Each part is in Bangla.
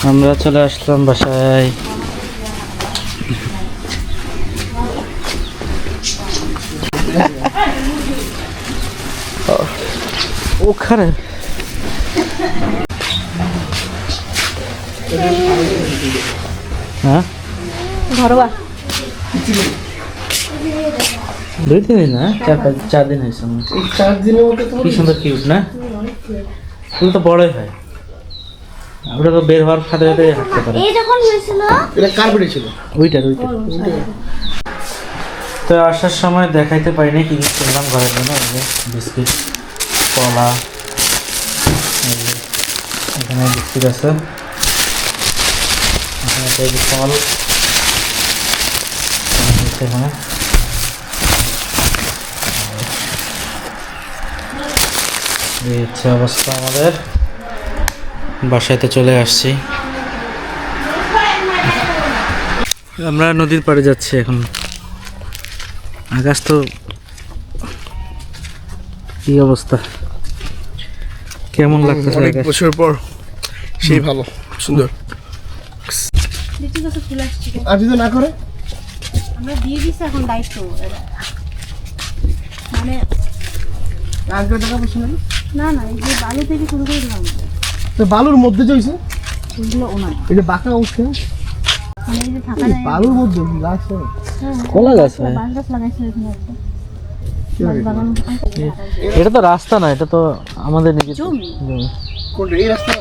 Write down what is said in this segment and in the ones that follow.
আমরা চলে আসলাম বাসায়। ওখানে হ্যাঁ ঘরোয়া 2-3 দিন না 4 দিন হয়েছে। 4 দিনের মধ্যে কি সুন্দর কিউট না? ফুল তো বড়ই হয়, ওটা তো বের হওয়ার সাথে সাথে হাঁটতে পারে। এই যখন হয়েছিল এটা কার্পেটে ছিল ওইটার তো আসার সময় দেখাইতে পারিনি কি কি কিনলাম ঘরের জন্য। এই যে বিস্কিট, কলা, এই যে এখানে বিস্কিট আছে, এখানে এই যে ফল, এখানে এই হচ্ছে অবস্থা আমাদের। বাসাতে চলে আসছি, আমরা নদীর পাড়ে যাচ্ছি এখন। আকাশ তো কি অবস্থা, কেমন লাগতেছে? অনেক বছর পর সেই ভালো সুন্দর। লিচু গাছে ফুল আসছে, আর যদি না করে আমরা দিয়ে দিছি এখন দায়িত্ব। মানে আজকে টাকা পয়সা নেই না না, এই যে বালু থেকে শুরু করে দিলাম, তো বালুর মধ্যে জইছে ফুলগুলো ওনার এটা বাঁকা অবস্থা। মানে এই যে থাকা যায়। বালুর মধ্যে গাছ কলা গাছ হয়? বাঁশ গাছ লাগাইছে এখানে একটা বাঁশ বাগান। এটা তো রাস্তা না, এটা তো আমাদের নিজের জমি। জমি। কোনটা এই রাস্তা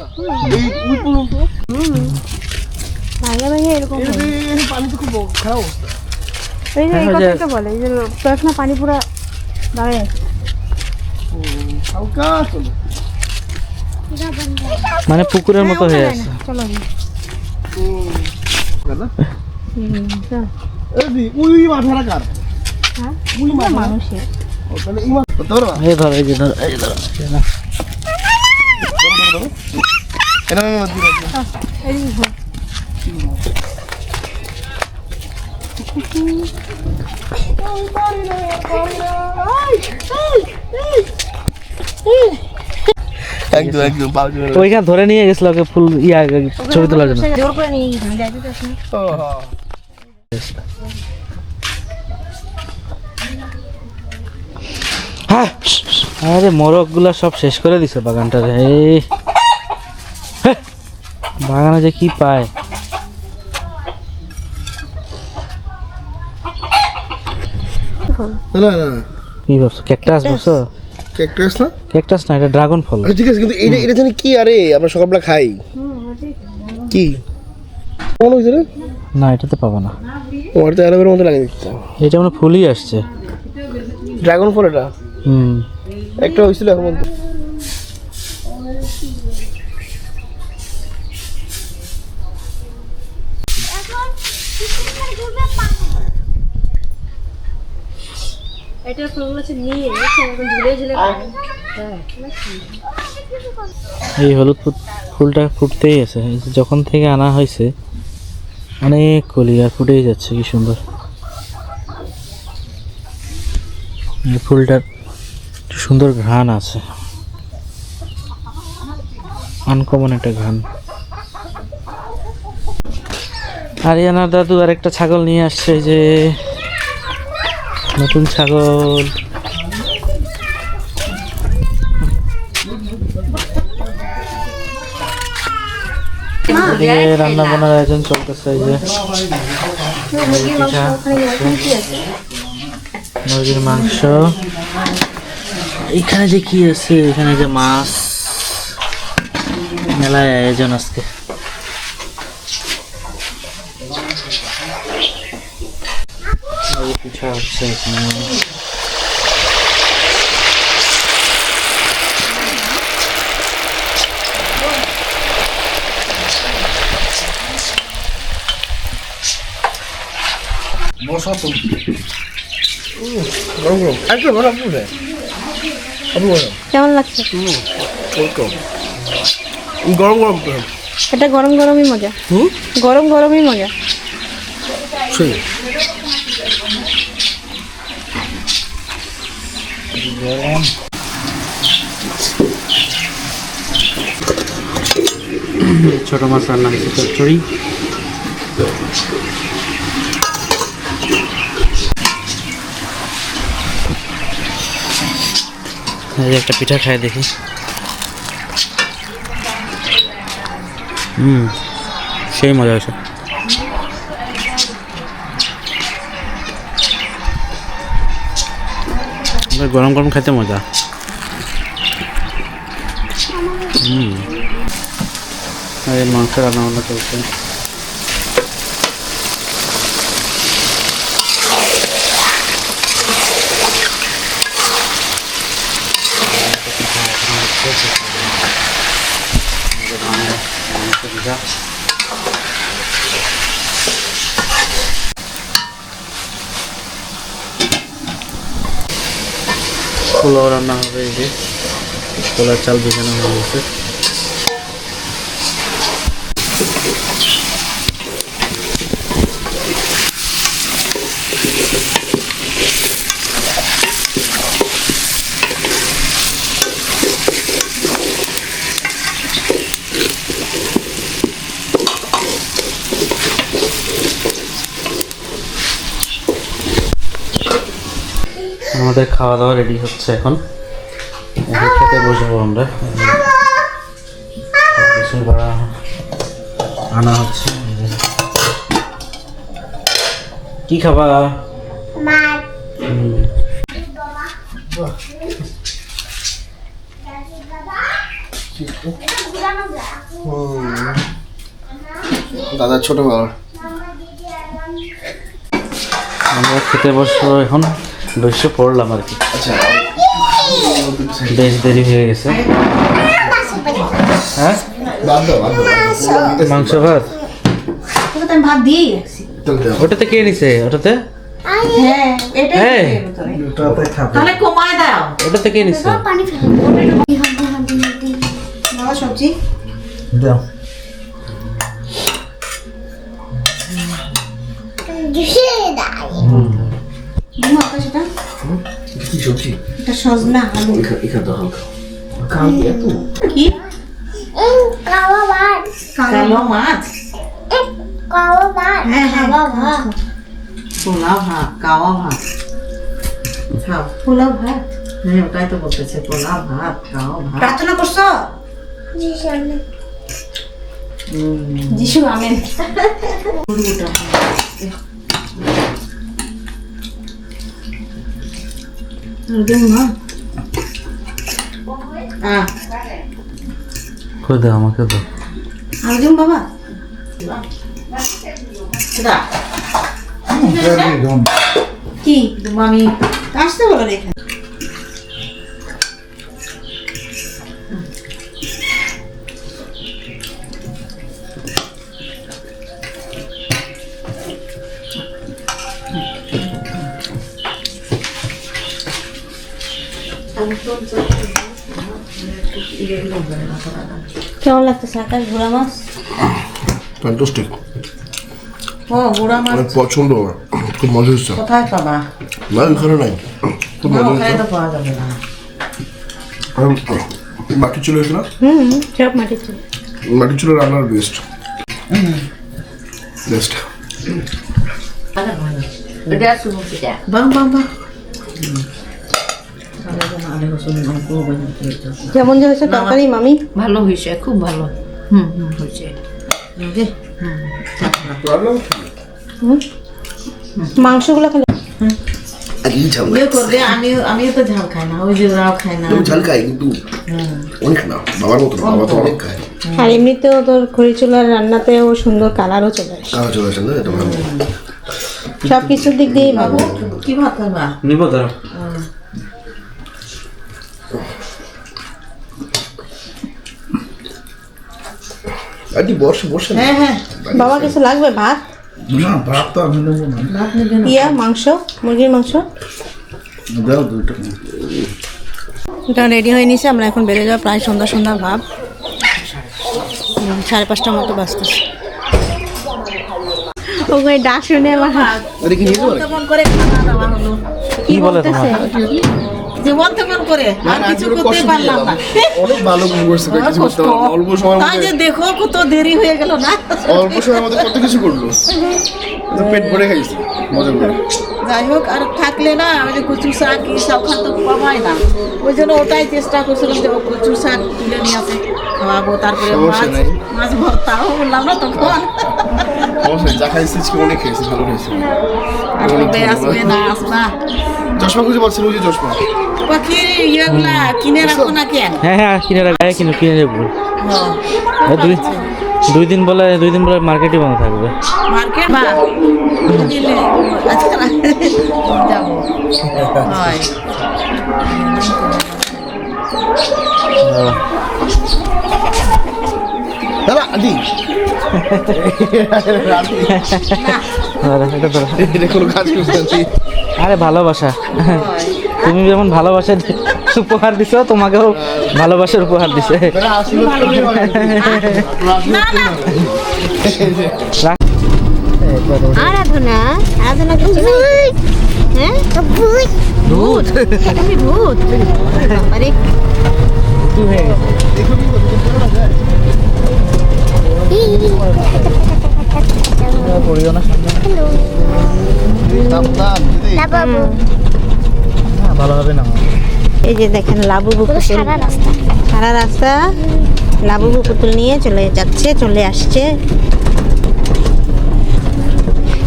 এই ওই পর্যন্ত ভাঙে ভাঙে এরকম হয়। এই পানি তো খুব খারাপ অবস্থা। এই যে এই হ্যাঁ, কথাটা বলে, এই যে তখন পানি পুরো দাঁড়ায় আছে। হালকা চলো মানে পুকুরের মতো হয়ে আছে। চলো দাদা চল। এই দি ওই মাথাটা কার? হ্যাঁ ওই মাথা মানুষের ও তাহলে এই মাথা ধরতে পারবা? এই ধর, এই যে ধর, এই ধর, এই না। ধরো এটা না দিন এই যে ঘর। একদম একদম পাউজ করে ওইখানে ধরে নিয়ে গেছিল ওকে, ফুল ছবি তোলার জন্য। জোর করে নিয়ে গেছিলাম, যাইতে চাস না। হ্যাঁ, আরে মোরগ গুলা সব শেষ করে দিছে বাগানটা রে। বাগানে যে কি পায়। না না না কি ভাবছো, ক্যাকটাস ভাবছো? ক্যাকটাস না ক্যাকটাস না, এটা ড্রাগন ফল। আচ্ছা ঠিক আছে, কিন্তু এটা এটা জানি কি? আরে আমরা সকালবেলা খাই কি কোন হইছে রে? না, এটাতে পাবো না, ওর তো অ্যালোভেরার মতো লাগে দেখতে। এটা মানে ফুলই আসছে। ড্রাগন ফল এটা হুম, একটা হইছিল এখন মধ্যে। এটা ফুলগুলো আছে নিয়ে এখন ঝুলে ঝুলে এই হলুদ ফুলটা ফুটতেই আছে। এই যে যখন থেকে আনা হয়েছে অনেক কলি আর ফুটেই যাচ্ছে, কি সুন্দর। এই ফুলটার সুন্দর ঘ্রাণ আছে, আনকমন একটা ঘ্রাণ। আরিয়ানার দাদু আর একটা ছাগল নিয়ে আসছে, যে নতুন ছাগল। এদিকে রান্না বান্নার আয়োজন চলতেছে। এই যে মুরগির মাংস, এখানে যে কি আছে, এখানে যে মাছ, মেলায় আয়োজন আজকে। পিঠা হচ্ছে এখানে। বসা তো গরম গরম একটা বড় আপু রে আপু গরম কেমন লাগছে? গরম গরম তো এটা গরম গরমই মজা, গরম গরমই মজা। সেই গরম ছোট মাছ রান্না হয়েছে, চচ্চড়ি। এই যে একটা পিঠা খাই দেখি। সেই মজা হয়েছে। গরম গরম খাইতে মজা। এই মাংস রান্না বান্না চলছে। পোলাও রান্না হবে, এই যে পোলার চাল ভিজানো হয়ে গেছে। আমাদের খাওয়া দাওয়া রেডি হচ্ছে, এখন খেতে বসবো আমরা। কিছু আনা হচ্ছে। কি খাবা? দাদা ছোট বড় আমরা খেতে বসবো এখন, বসে পড়লাম আর কি। আচ্ছা, বেশ দেরি হয়ে গেছে। হ্যাঁ, মাংস ভাত ভাত দিয়েই রাখছি। ওটাতে কে নিছে? ওটাতে হ্যাঁ, এটাই হ্যাঁ, তাহলে কমায় দাও। ওটাতে কে নিছে? বাবা সবজি দাও। সেটা কি সবজি? এটা সজনা আলু। এখানে তো হালকা কাল এত কি কালো মাছ? হ্যাঁ হ্যাঁ, পোলাও ভাত, কাওয়া ভাত খাও। পোলাও ভাত। হ্যাঁ, ওটাই তো বলতেছে, পোলাও ভাত, কাওয়া ভাত। প্রার্থনা করছো? যিশু আমেন। কই দাও, আমাকে দাও। আর দিন বাবা। কি মামি আসতে বলো রেখা। কেমন লাগতেছে আকাশ? ঘোড়া মাছ ফ্যান্টাস্টিক, ও গুড়া মাছ অনেক পছন্দ আমার, খুব মজা হচ্ছে। কোথায় পাবা? না এখানে নাই, খুব না, মজা ওখানে হচ্ছে। তো পাওয়া যাবে না। মাটি চুলো এসে না, সব মাটি ছিল। মাটি চুলো রান্নার বেস্ট বেস্ট। এটা শুনো সেটা বাহ বাহ বাহ। যেমন যে হয়েছে তরকারি মামি ভালো হয়েছে, খুব ভালো। হয়েছে। মাংসগুলো খালি এই ঝাল ইয়ে করবে, আমিও তো ঝাল খাই না, ওই যে ওরাও খায় না। আমি ঝাল খাই কিন্তু অনেক না, বাবার মতো না, বাবা তো অনেক খায়। আর এমনিতেও তোর খড়ি চুলার রান্নাতেও সুন্দর কালারও চলে আসে। কারা চলে আসেন না, এটা ভালো। সব কিছুর দিক দিয়েই ভালো। কি ভাত খাবা? নিব দাও। আন্টি বসে বসে হ্যাঁ হ্যাঁ, বাবা কিছু লাগবে? ভাত না, ভাত তো আমি নেবো না। ভাত নেবে না? ইয়া মাংস, মুরগির মাংস। দাও দুটো। এটা রেডি হয়ে নিছে, আমরা এখন বেড়ে যাওয়া প্রায় সন্ধ্যা সন্ধ্যা ভাব। 5:30টার মতো বাজতেছে। ওকে ডাক শুনে আমার আরে কি নিয়ে যাবো? কেমন করে খাওয়া দাওয়া হলো? কি বলে তোমার? জীবন তেমন করে আর কিছু করতে পারলাম না অনেক ভালো করছে, কিছু করতে পারলাম না। অল্প সময়ের তাই যে মধ্যে দেখো কত দেরি হয়ে গেল না অল্প সময়ের মধ্যে কত কিছু করলো, তো পেট ভরে খাইছে মজা করে। যাই হোক আর থাকলে না ওই যে কচু শাক কি সব খাদ্য পাবাই না, ওই জন্য ওটাই চেষ্টা করছিলাম যে ও কচু শাক তুলে নিয়ে আসে খাওয়াবো, তারপরে সমস্যা মাছ নাই। মাছ ভর্তাও বললাম না তখন অবশ্যই যা খাইছি আজকে অনেক খেয়েছি, ভালো খেয়েছি। আর কবে আসবে না আসবা চশমা খুঁজে পাচ্ছি না, ওই যে চশমা। পাখির ইয়েগুলা কিনে রাখো না কেন? হ্যাঁ হ্যাঁ কিনে রাখ, কিনে রাখবো। হ্যাঁ, দুই দিন বলে মার্কেটই বন্ধ থাকবে। মার্কেট বা দিলে আজকাল যাবো হয় দাদা আদি এটা কোনো কাজ করছে না। আরে ভালোবাসা, তুমি যেমন ভালোবাসা উপহার দিছো, তোমাকেও ভালোবাসার উপহার দিছে। আরাধনা আরাধনা কিছু নাই হ্যাঁ ভূত তুমি ভূত আরে কি হয়ে গেছে? পড়িও না ভালো হবে না। এই যে দেখেন লাবুবু পুতুল সারা রাস্তা লাবুবু পুতুল নিয়ে চলে আসছে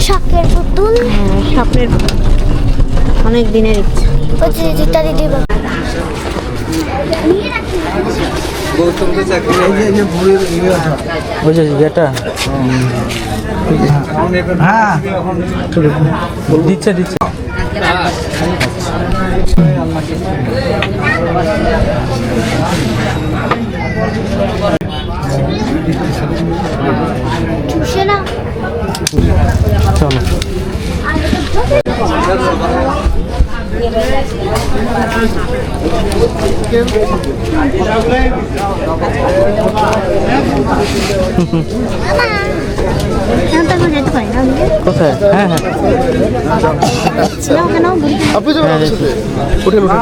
শখের পুতুল স্বপ্নের অনেক দিনের ইচ্ছা। প্রতিযোগিতা দিদি ওই যে যেটা হ্যাঁ দিচ্ছে চুষে না চলো। যেতে পারি না কোথায়? হ্যাঁ হ্যাঁ কেন আপনি যাবেন আমার সাথে? উঠেন উঠেন।